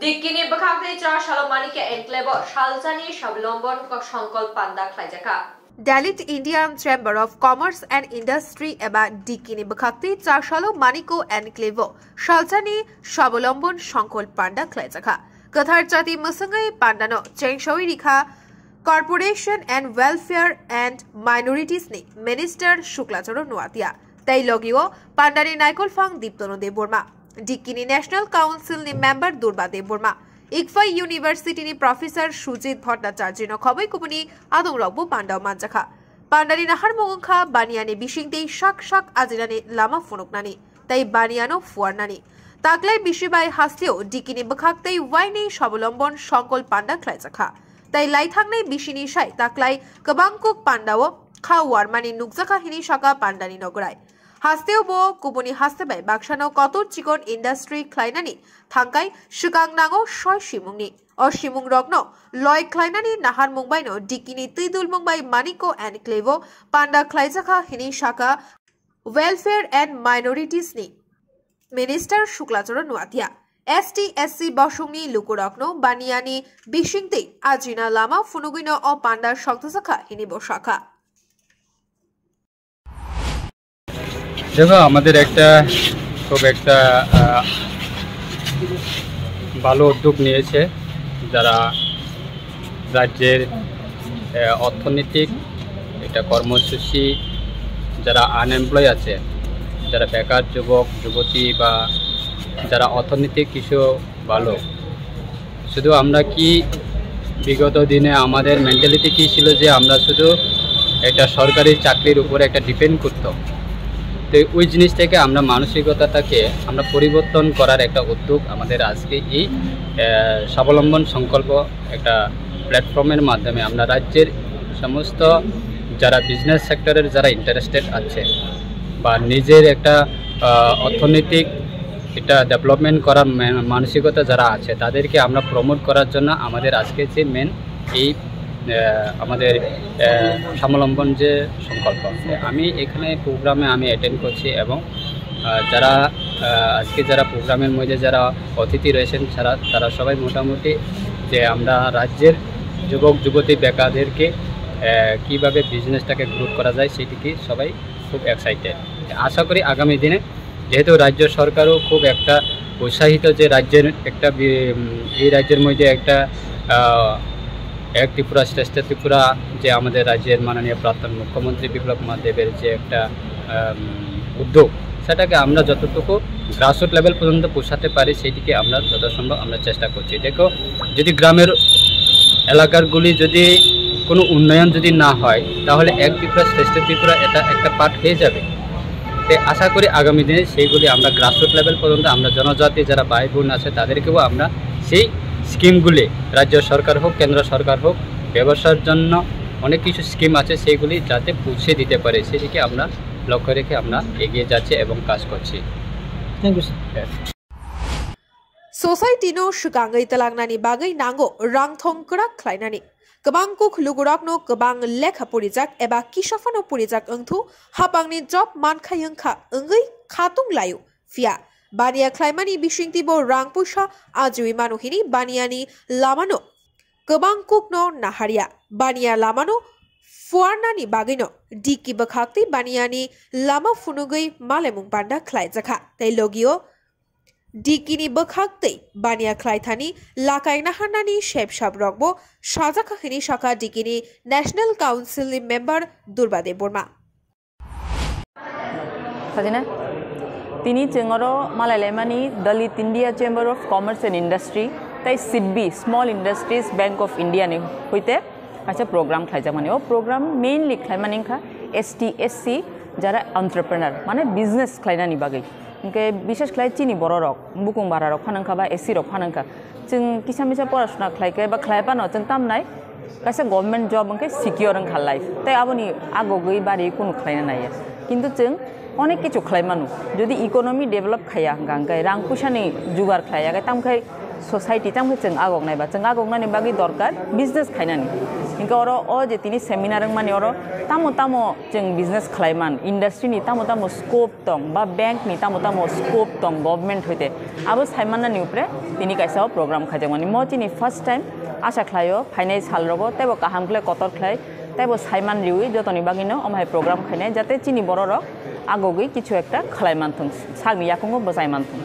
Dikini Bakakte Char Shalomanike Enclave Shalzani Shablombon Shankol Panda Klajaka. Dalit Indian Chamber of Commerce and Industry about Dikini Bakakte Char Shalomaniko Enclave Shalzani Shablombon Shankol Panda Klajaka. Kathar Chati Musangai Pandano Chengshoi Rikha Corporation and Welfare and Minorities ni Minister Shuklacharo Nuatia. Tailogio Pandani Naikol Fang Diptono de Burma. Dikini National Council ni member Durba de Burma. Ikfa University ni Professor Shujit Bhattacharya no Khoboi Kupuni Adong Rogbo Pandao Manjaka. Pandani Nahar Mongkha Baniani Bishingte Shak Azirani Lama Funuknani. Tai Baniano Fuarnani. Taklai Bishibai Hastio Dikini Bakakte Waini Shabolombon Shankol Panda Klajaka. Tai Laithangne Bishini Shai Taklai Kabangkuk Pandao Khawar Mani Nukzaka Hini Shaka Pandani Nogorai. Hasteo bo Kupuni Hastabai Bakshano Kotor Chikon Industry Kleinani Thankai Shukang Nango Shoy Shimungni or Shimung Rogno Loy Kleinani Nahar Mumbaino Dikini Tidul Mumbai Maniko and Klevo Panda Klaizaka Hini Shaka Welfare and Minorities ni Minister Shuklacharo Nuatia ST/SC Boshungni Lukurokno Baniani Bishingte Ajina Lama Funugino o Panda Shoktosaka Hini Boshaka देखो আমাদের একটা খুব একটা ভালো উদ্যোগ নিয়েছে যারা রাজ্যের অর্থনৈতিক এটা কর্মসূচি যারা আনএমপ্লয় আছে যারা বেকার যুবক যুবতী বা যারা অর্থনৈতিক কিছু ভালো শুধু আমরা কি বিগত দিনে আমাদের মেন্টালিটি কি ছিল যে আমরা শুধু একটা সরকারি চাকরির উপরে একটা ডিপেন্ড করতাম তো ওই জিনিস থেকে আমরা মানসিকতাটাকে আমরা পরিবর্তন করার একটা উদ্যোগ আমাদের আজকে এই স্বাবলম্বন সংকল্প একটা প্ল্যাটফর্মের মাধ্যমে আমরা রাজ্যের সমস্ত যারা বিজনেস সেক্টরের যারা ইন্টারেস্টেড আছে বা নিজের একটা অর্থনৈতিক এটা ডেভেলপমেন্ট করার মানসিকতা যারা আছে তাদেরকে আমরা প্রমোট করার জন্য আমাদের আজকে যে মেন এই আমাদের স্বাবলম্বন যে সংকল্প আমি এখানে প্রোগ্রামে আমি অ্যাটেন্ড করছি এবং যারা আজকে যারা প্রোগ্রামের মধ্যে যারা অতিথি রয়েছেন তারা সবাই মোটামুটি যে আমরা রাজ্যের যুবক যুবতী বেকারদেরকে কিভাবে বিজনেসটাকে গ্রোথ করা যায় সেটিকে সবাই খুব এক্সাইটেড আশা করি আগামী দিনে যেহেতু রাজ্য সরকারও খুব একটা উৎসাহিত যে রাজ্যের একটা এই রাজ্যের মধ্যে একটা এক ত্রিপুরা শ্রেষ্ঠ ত্রিপুরা যে আমাদের রাজ্যের মাননীয় প্রাক্তন মুখ্যমন্ত্রী বিপ্লব কুমার দেবের যে একটা উদ্যোগ সেটাকে আমরা যতটুকু গ্রাসরুট লেভেল পর্যন্ত পৌঁছাতে পারি সেটিকে আমরা যথাসম্ভব আমরা চেষ্টা করছি দেখো যদি গ্রামের এলাকাগুলি যদি কোনো উন্নয়ন যদি না হয় তাহলে এক ত্রিপুরা শ্রেষ্ঠ ত্রিপুরা এটা একটা পার্ট হয়ে যাবে তো আশা করি আগামী দিনে সেইগুলি আমরা গ্রাসরুট লেভেল পর্যন্ত আমরা জনজাতি যারা ভাই বোন আছে তাদেরকেও আমরা সেই স্কিমগুলি রাজ্য সরকার হোক কেন্দ্র সরকার হোক ব্যবসার জন্য অনেক কিছু স্কিম আছে সেইগুলি যাতে পৌঁছে দিতে পারে সেদিকে আমরা লক্ষ্য রেখে আমরা এগিয়ে যাচ্ছি এবং কাজ করছি থ্যাংক ইউ স্যার সোসাইটি নো শুকাঙ্গাই তালাংনানি বাগৈ নাঙ্গো রাংথং করা খ্লাইনানি गोबां कुख लुगुरकनो गोबां लेखा पुरिजाक एबा किसफानो पुरिजाक ओंथु हापांनि जब मानखायंखा ओंगै खातुं लायु फिया बानिया ख्लाइमानि बिसिंतिबो रां पुसा आजुइ मानुहिनि बानियानि लामानो गोबां कुकनो नाहारिया बानिया लामानो फुआरनानि बागैनो डिकि बखाक्ति बानियानि लामा फुनुगै मालेमुं पान्डा ख्लाइजाखा तै लगियो Dikini Bakakte Bania Klaitani Lakaina Hanani Shep Shab Rogbo Shazaka Hini Shaka Dikini National Council member Durba de Burma. Sajina Tini Chingoro Malalemani Dalit India Chamber of Commerce and Industry Tai SIDBI Small Industries Bank of India ni hoite acha program khlaijamani o program mainly khlaimaninka ST/SC jara entrepreneur mane business khlainani bagai इनके विशेष खलाई चीनी बरो रक बुकुं बारा रक फानंखा बा AC रक फानंखा जों किसा मिसा पराशुना खलाइके बा खलाइबानो जों तामनाय कासे गभर्नमेन्ट जब इनके सिकिउर ओंखा लाइफ ताइ आबोनि आगो गई बारि कुनु खलाइना नायो किन्तु जों अनेक किछु खलाइमानु जदि इकोनॉमी डेभलप खाया गांगाय रां पुसानि जुगार खलाया तामखाय सोसाइटी तंग जों आगक नायबा जों आगक नानि बागै दरकार बिजनेस खायनानि इनका अरो अ जे तिनि सेमिनार माने अरो तामो तामो जों बिजनेस खालायमान इंडस्ट्रीनि तामो तामो स्कोप दं बा बैंकनि तामो तामो स्कोप दं गवर्नमेंट होते आबो सायमाननानि उपरे तिनि कायसा प्रोग्राम खायजामानि म तिनि फर्स्ट टाइम आशा खालायो फाइनाइ सालरबो तेबो काहामखले कतर खाय तेबो सायमान रिउइ जतनि बागिनो अमाय प्रोग्राम खायनाय जाते चिनि बरर आगगै किछु एकटा खालायमानथों सागनि याखंगो बजायमानथों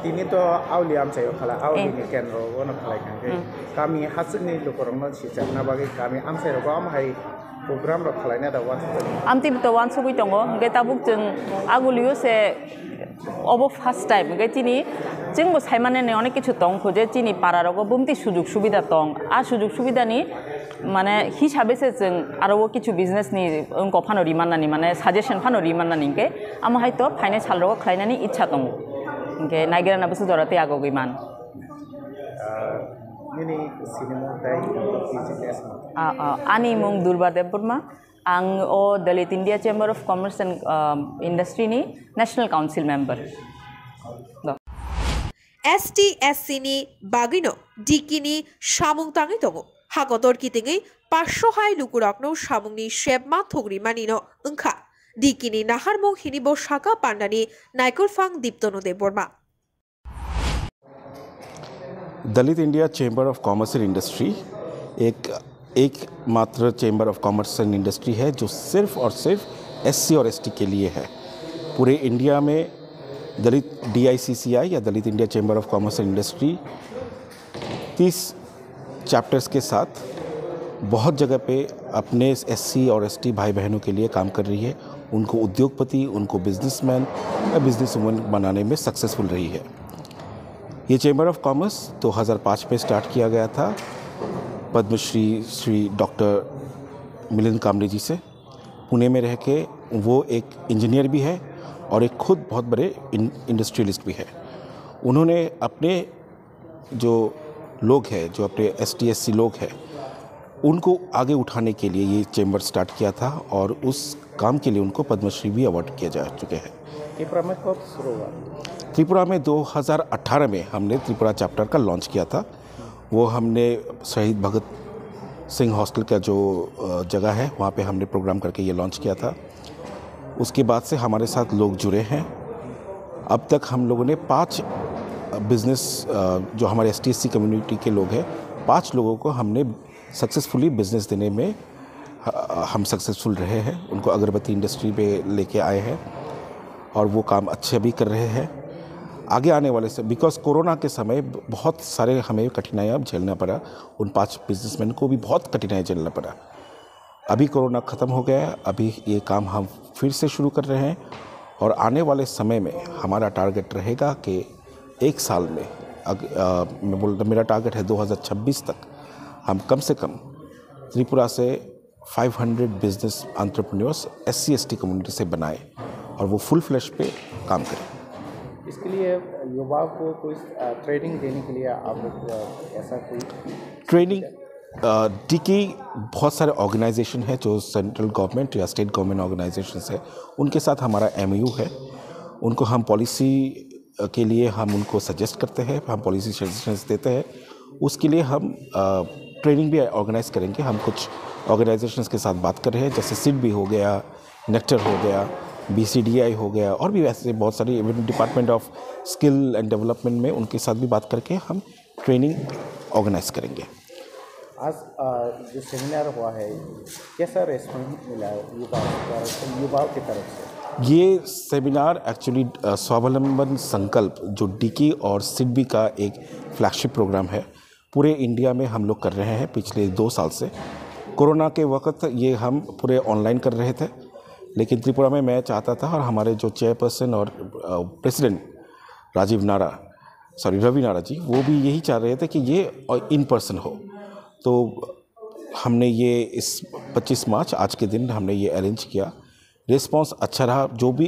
तिनी तो आवलियाम सायो खाला आवलिनि केन्द्र वन खालायखांगे गामि हासनि लोकरंनो सिजाना बागै गामि आमसायरबो आमहाय प्रोग्राम र खालायना दा वान आमति तो वान सगै दङ गेताबुक जों आगुलियो से अब फार्स्ट टाइम गे तिनी जोंबो सायमानने अनेक किछु दं खोजे चिनि पारारगो बुमति सुजुग सुबिदा दं आ सुजुग सुबिदानि माने हिसाबै से जों आरो किछु बिजनेसनि अंक फानो रिमाननानि माने साजेशन फानो रिमाननानि के आमहाय तो फाइनान्स हालरगो खालायनानि इच्छा दं के नागिरना बसु जराते आगो गइमान मिनि सिनेमा दाइ बिजनेस आनि मुं दुर्बादेव बर्मा आं ओ Dalit India chamber of commerce and industry नि national council member STSC ni bagino dikini samung tangi tongo hakotor kitingi 500 hai lukurakno samungni shebma thogri manino engkha dikini naharmong hinibo shaka pandani naikolfang diptono de borma Dalit India chamber of commerce and industry एक मात्र chamber of commerce and industry है जो सिर्फ और सिर्फ SC और ST के लिए है। पूरे इंडिया में दलित DICCI या Dalit India chamber of commerce and industry 30 chapters के साथ बहुत जगह पे अपने SC और ST भाई बहनों के लिए काम कर रही है। उनको उद्योगपति, उनको बिजनेसमैन या बिजनेसवुमन बनाने में सक्सेसफुल रही है। ये चैम्बर ऑफ कॉमर्स 2005 में स्टार्ट किया गया था पद्मश्री श्री डॉक्टर मिलिंद कामरे जी से। पुणे में रह के वो एक इंजीनियर भी है और एक खुद बहुत बड़े इंडस्ट्रियलिस्ट भी है। उन्होंने अपने जो लोग हैं, जो अपने ST SC लोग हैं, उनको आगे उठाने के लिए ये चैम्बर स्टार्ट किया था और उस काम के लिए उनको पद्मश्री भी अवार्ड किया जा चुके हैं। त्रिपुरा में कब शुरू हुआ? त्रिपुरा में 2018 में हमने त्रिपुरा चैप्टर का लॉन्च किया था। वो हमने शहीद भगत सिंह हॉस्टल का जो जगह है वहाँ पे हमने प्रोग्राम करके ये लॉन्च किया था। उसके बाद से हमारे साथ लोग जुड़े हैं। अब तक हम लोगों ने 5 बिज़नेस जो हमारे ST SC कम्युनिटी के लोग हैं, 5 लोगों को हमने सक्सेसफुली बिज़नेस देने में हम सक्सेसफुल रहे हैं। उनको अगरबत्ती इंडस्ट्री पे लेके आए हैं और वो काम अच्छे भी कर रहे हैं। आगे आने वाले से बिकॉज कोरोना के समय बहुत सारे हमें कठिनाइयाँ झेलना पड़ा। उन 5 बिजनेसमैन को भी बहुत कठिनाई झेलना पड़ा। अभी कोरोना ख़त्म हो गया है, अभी ये काम हम फिर से शुरू कर रहे हैं और आने वाले समय में हमारा टारगेट रहेगा कि 1 साल में मैं बोल रहा मेरा टारगेट है 2026 तक हम कम से कम त्रिपुरा से 500 business entrepreneurs SC ST community से बनाए और वो फुल फ्लैश पे काम करें। इसके लिए युवाओं को कोई ट्रेनिंग देने के लिए आप लोग ऐसा कोई ट्रेनिंग DK बहुत सारे ऑर्गेनाइजेशन है जो सेंट्रल गवर्नमेंट या स्टेट गवर्नमेंट ऑर्गेनाइजेशंस है, उनके साथ हमारा MOU है। उनको हम पॉलिसी के लिए हम उनको सजेस्ट करते हैं, हम पॉलिसी सजेशंस देते हैं। उसके लिए हम ट्रेनिंग भी ऑर्गेनाइज करेंगे। हम कुछ ऑर्गेनाइजेशंस के साथ बात कर रहे हैं, जैसे SIDBI हो गया, नेक्टर हो गया, BCDI हो गया और भी ऐसे बहुत सारी even department of skill and development में उनके साथ भी बात करके हम ट्रेनिंग ऑर्गेनाइज करेंगे। आज जो सेमिनार हुआ है कैसा रेस्पॉन्स मिला युवाओं की तरफ से? ये सेमिनार एक्चुअली स्वावलंबन संकल्प जो DK और SIDBI का एक फ्लैगशिप प्रोग्राम है, पूरे इंडिया में हम लोग कर रहे हैं पिछले 2 साल से। कोरोना के वक्त ये हम पूरे ऑनलाइन कर रहे थे, लेकिन त्रिपुरा में मैं चाहता था और हमारे जो चेयरपर्सन और प्रेसिडेंट रवि नारा जी, वो भी यही चाह रहे थे कि ये इन पर्सन हो। तो हमने ये इस 25 मार्च आज के दिन हमने ये अरेंज किया। रिस्पांस अच्छा रहा। जो भी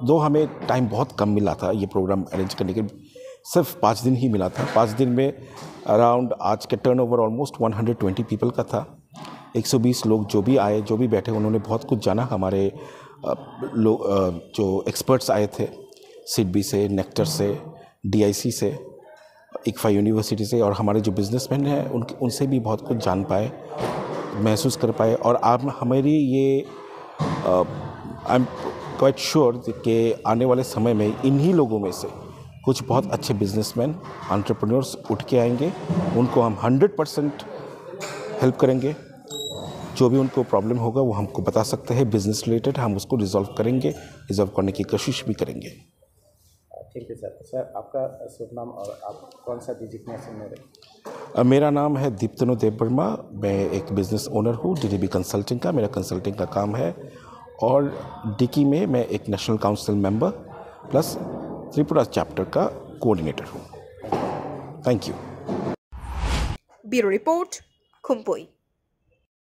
दो हमें टाइम बहुत कम मिला था ये प्रोग्राम अरेंज करने के, सिर्फ 5 दिन ही मिला था। 5 दिन में अराउंड आज के टर्नओवर ऑलमोस्ट 120 पीपल का था। 120 लोग जो भी आए, जो भी बैठे, उन्होंने बहुत कुछ जाना। हमारे जो एक्सपर्ट्स आए थे SIDBI से, नेक्टर से, DIC से, इक्फा यूनिवर्सिटी से, और हमारे जो बिजनेसमैन हैं उनसे भी बहुत कुछ जान पाए, महसूस कर पाए। और आप हमारी ये आई एम क्वाइट श्योर कि आने वाले समय में इन्हीं लोगों में से कुछ बहुत अच्छे बिजनेसमैन, एंटरप्रेन्योर्स उठ के आएंगे। उनको हम 100% हेल्प करेंगे। जो भी उनको प्रॉब्लम होगा वो हमको बता सकते हैं बिजनेस रिलेटेड, हम उसको रिजॉल्व करेंगे, रिजॉल्व करने की कोशिश भी करेंगे। ठीक है सर। सर आपका शुभ नाम और आप कौन सा डिजिग्नेशन में रहे? मेरा नाम है दीप्तनु देव वर्मा। मैं एक बिज़नेस ओनर हूँ डीडीबी कंसल्टिंग का, मेरा कंसल्टिंग का काम है। और डिकी में मैं एक national council member plus Tripura chapter का कोऑर्डिनेटर हूँ। Thank you. Bureau report, खुम्पुई।